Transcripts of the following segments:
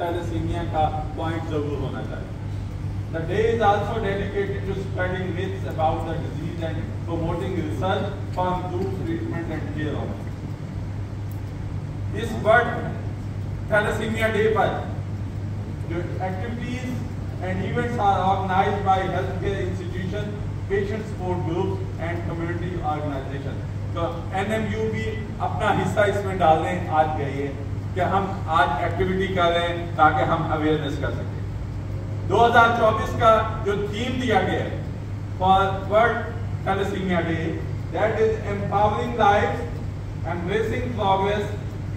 Thalassaemia का point जरूर होना चाहिए। The day is also dedicated to spreading myths about the disease and promoting research for improved treatment and care of it. इस world thalassemia day पर जो activities and events are organised by health care institution, patient support groups and community organisation. तो NMU भी अपना हिस्सा इसमें डालने आज गई है कि हम आज एक्टिविटी कर रहे हैं ताकि हम अवेयरनेस कर सकें। 2024 का जो थीम दिया गया है for world thalassemia day, that is empowering life, embracing progress,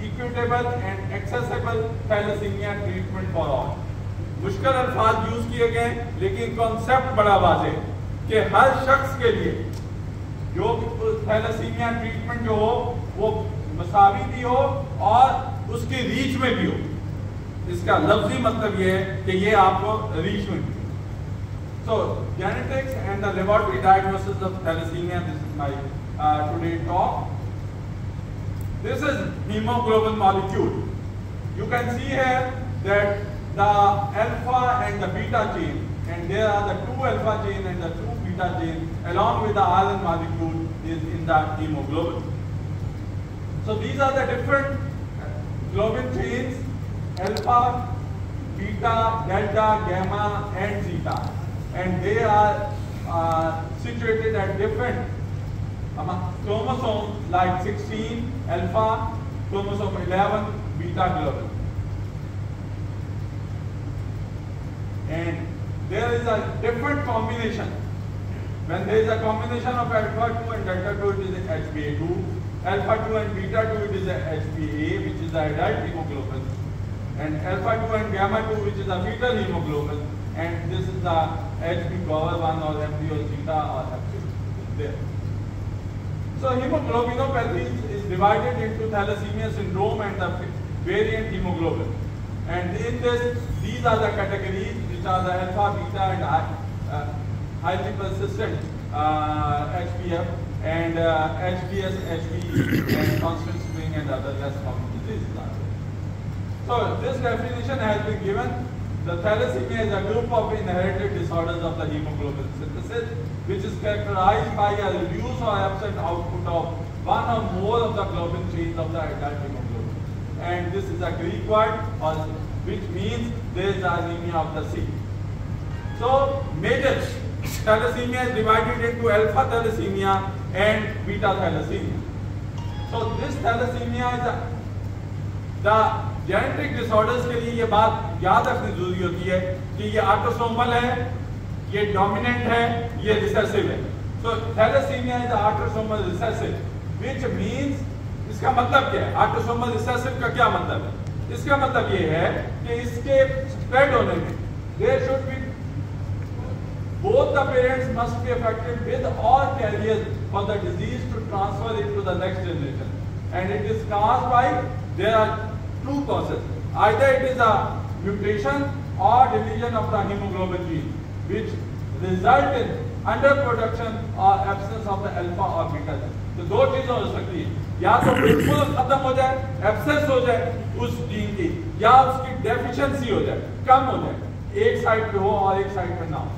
equitable and accessible thalassemia treatment for all. मुश्किल अल्फाज यूज किए गए लेकिन कॉन्सेप्ट बड़ा वाज़ेह कि हर शख्स के लिए जो थैलेसीमिया ट्रीटमेंट जो हो वो मसावी भी हो और उसकी रीच में भी हो। इसका लफ्जी मतलब ये है कि ये आपको रीच में भी। So genetics and the laboratory diagnosis of thalassemia, this is my today talk. This is hemoglobin molecule. You can see here that the alpha and the beta chain, and there are the 2 alpha chain and the 2 beta chain along with the iron molecule is in the hemoglobin. So these are the different globin chains: alpha, beta, delta, gamma and zeta, and they are situated at different chromosome like 16 alpha, chromosome 11 beta globin, and there is a different combination. When there is a combination of alpha 2 and delta 2, it is HbA2, alpha 2 and beta 2, it is HbA, which is the adult hemoglobin, and alpha 2 and gamma 2, which is the fetal hemoglobin, and this is the Hb power 1 or Md or zeta or Hb there. So hemoglobinopathy is divided into thalassemia syndrome and the variant hemoglobin, and in this these are the categories which are the alpha, beta and highly persistent HbF and HbS, HbE and constant spring and other less common diseases. So this definition has been given. The thalassemia is a group of inherited disorders of the hemoglobin synthesis, which is characterized by a reduced or absent output of one or more of the globin chains of the adult hemoglobin. And this is a Greek word, which means there is anemia of the sea. So major thalassemia is divided into alpha thalassemia and beta thalassemia. So this thalassemia is the genetic disorders के लिए ये बात याद रखनी जरूरी होती है कि ये ऑटोसोमल है, ये डोमिनेंट है, ये रिसेसिव है। So thalassemia is autosomal recessive, which means इसका मतलब क्या है? ऑटोसोमल रिसेसिव का क्या मतलब है? इसका मतलब ये है कि इसके स्प्रेड होने में there should be both the parents must be affected with or carriers for the disease to transfer it to the next generation, and it is caused by there are 2 causes. Either it is a mutation or deletion of the hemoglobin gene, which result in underproduction or absence of the alpha or beta gene. तो 2 चीजें हो सकती है, या तो बिल्कुल खत्म हो जाए, एब्सेंस हो जाए उस जीन की, या उसकी डेफिशिएंसी हो जाए, कम हो जाए, एक साइड पे हो और एक साइड पे ना हो।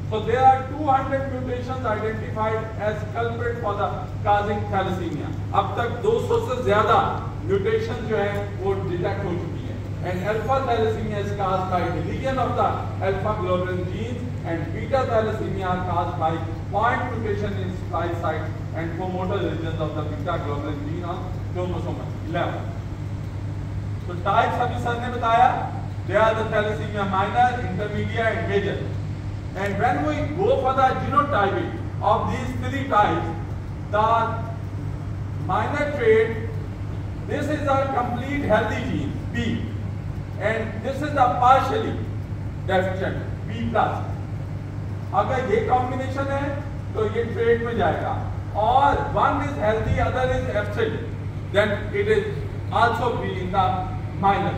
So there are 200 mutations identified as culprit for the causing thalassemia. अब तक 200 से ज्यादा म्यूटेशन जो है वो डिटेक्ट हो चुकी है, and alpha thalassemia is caused by deletion of the alpha globin genes and beta thalassemia are caused by point mutation in splice site and promoter regions of the beta globin gene on chromosome 11. तो types अभी sir ने बताया, they are the thalassemia minor, intermediate and major. And when we go for the genotyping of these 3 types, the minor trait, this is a complete healthy gene B, and this is the partially deficient B+. अगर ये combination है तो ये trait में जाएगा, और one is healthy, other is absent, then it is also be in the minor.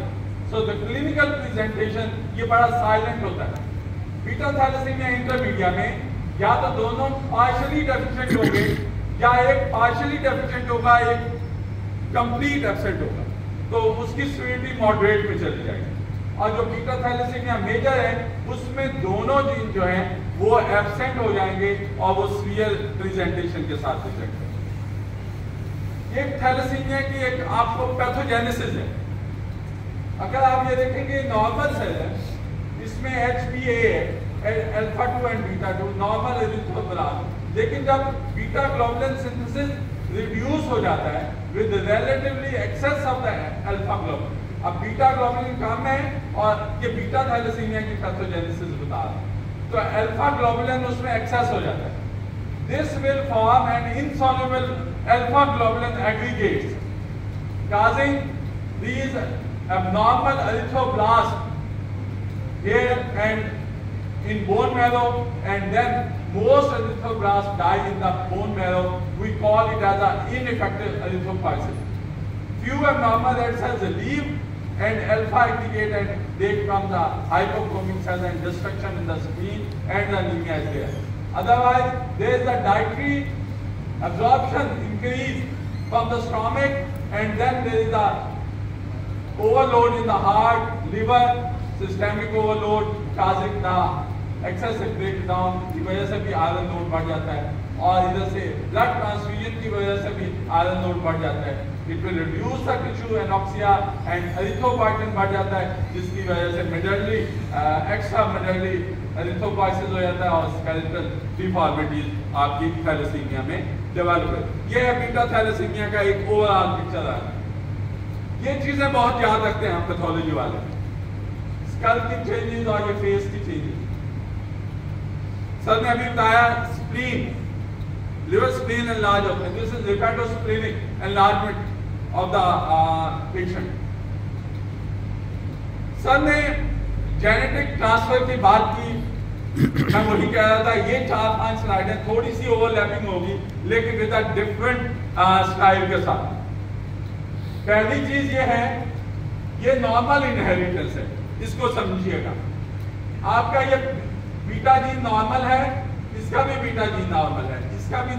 So the clinical presentation ये बड़ा silent होता है। बीटा थैलेसीमिया इंटरमीडिया में या तो दोनों पार्शियली डेफिशिएंट होंगे, या एक पार्शियली डेफिशिएंट होगा, एक कंप्लीट एब्सेंट होगा, तो उसकी सीवियरिटी मॉडरेट में चली जाएगी। और जो बीटा थैलेसीमिया मेजर है उसमें दोनों जीन जो हैं वो एब्सेंट हो जाएंगे और वो सीवियर प्रेजेंटेशन के साथ रिजेक्ट है। एक थैलेसीमिया की एक आपको पैथोजेनेसिस है। अगर आप ये देखेंगे नॉर्मल सेल है, इसमें HbA है, alpha 2 and beta 2 normal erythroblast, लेकिन जब बीटा ग्लोबुलिन सिंथेसिस रिड्यूस हो जाता है with relatively excess of the alpha globulin, अब बीटा ग्लोबुलिन कम है और ये बीटा थैलेसीमिया की पैथोजेनेसिस बता रहा है, तो अल्फा ग्लोबुलिन उसमें एक्सेस हो जाता है। This will form an insoluble alpha globulin aggregates causing these abnormal erythroblasts here and in bone marrow, and then most erythroblasts die in the bone marrow. We call it as an ineffective erythropoiesis. Few abnormal red cells leave and alpha aggregate and they become the hypochromic cells and destruction in the spleen and the anemia is there. Otherwise, there is a dietary absorption increase from the stomach, and then there is a overload in the heart, liver, systemic overload causing the excessive breakdown की वजह से भी iron load बढ़ जाता है, और इधर से ब्लड ट्रांसफ्यूजन की वजह से भी आयरन लोड बढ़ जाता है। It will reduce the tissue anoxia and erythropoietin बढ़ जाता है, जिसकी वजह से मेडरली एक्स्ट्रा मेडरली एरिथ्रोपाइसिस हो जाता है और स्केलेटल डिफॉर्मिटीज आपकी थैलेसीमिया में डेवलप है। ये है बीटा थैलेसीमिया का एक ओवरऑल पिक्चर है। ये चीजें बहुत याद रखते हैं हम पैथोलॉजी वाले, स्कल की चेंजेस और ये फेस की चेंजेस। सर ने अभी बताया स्प्लीन, लिवर स्प्लीन एनलार्ज होता है, this is hepatosplenic enlargement of the patient. Sir ने जेनेटिक ट्रांसफर की बात की, मैं वही कह रहा था, ये 4-5 स्लाइडें थोड़ी सी ओवरलैपिंग होगी लेकिन विद अ डिफरेंट स्टाइल के साथ। पहली चीज ये है, ये नॉर्मल इनहेरिटेंस है, इसको समझिएगा। आपका ये बीटा जीन नॉर्मल है, इसका भी बीटा जीन नॉर्मल है, इसका भी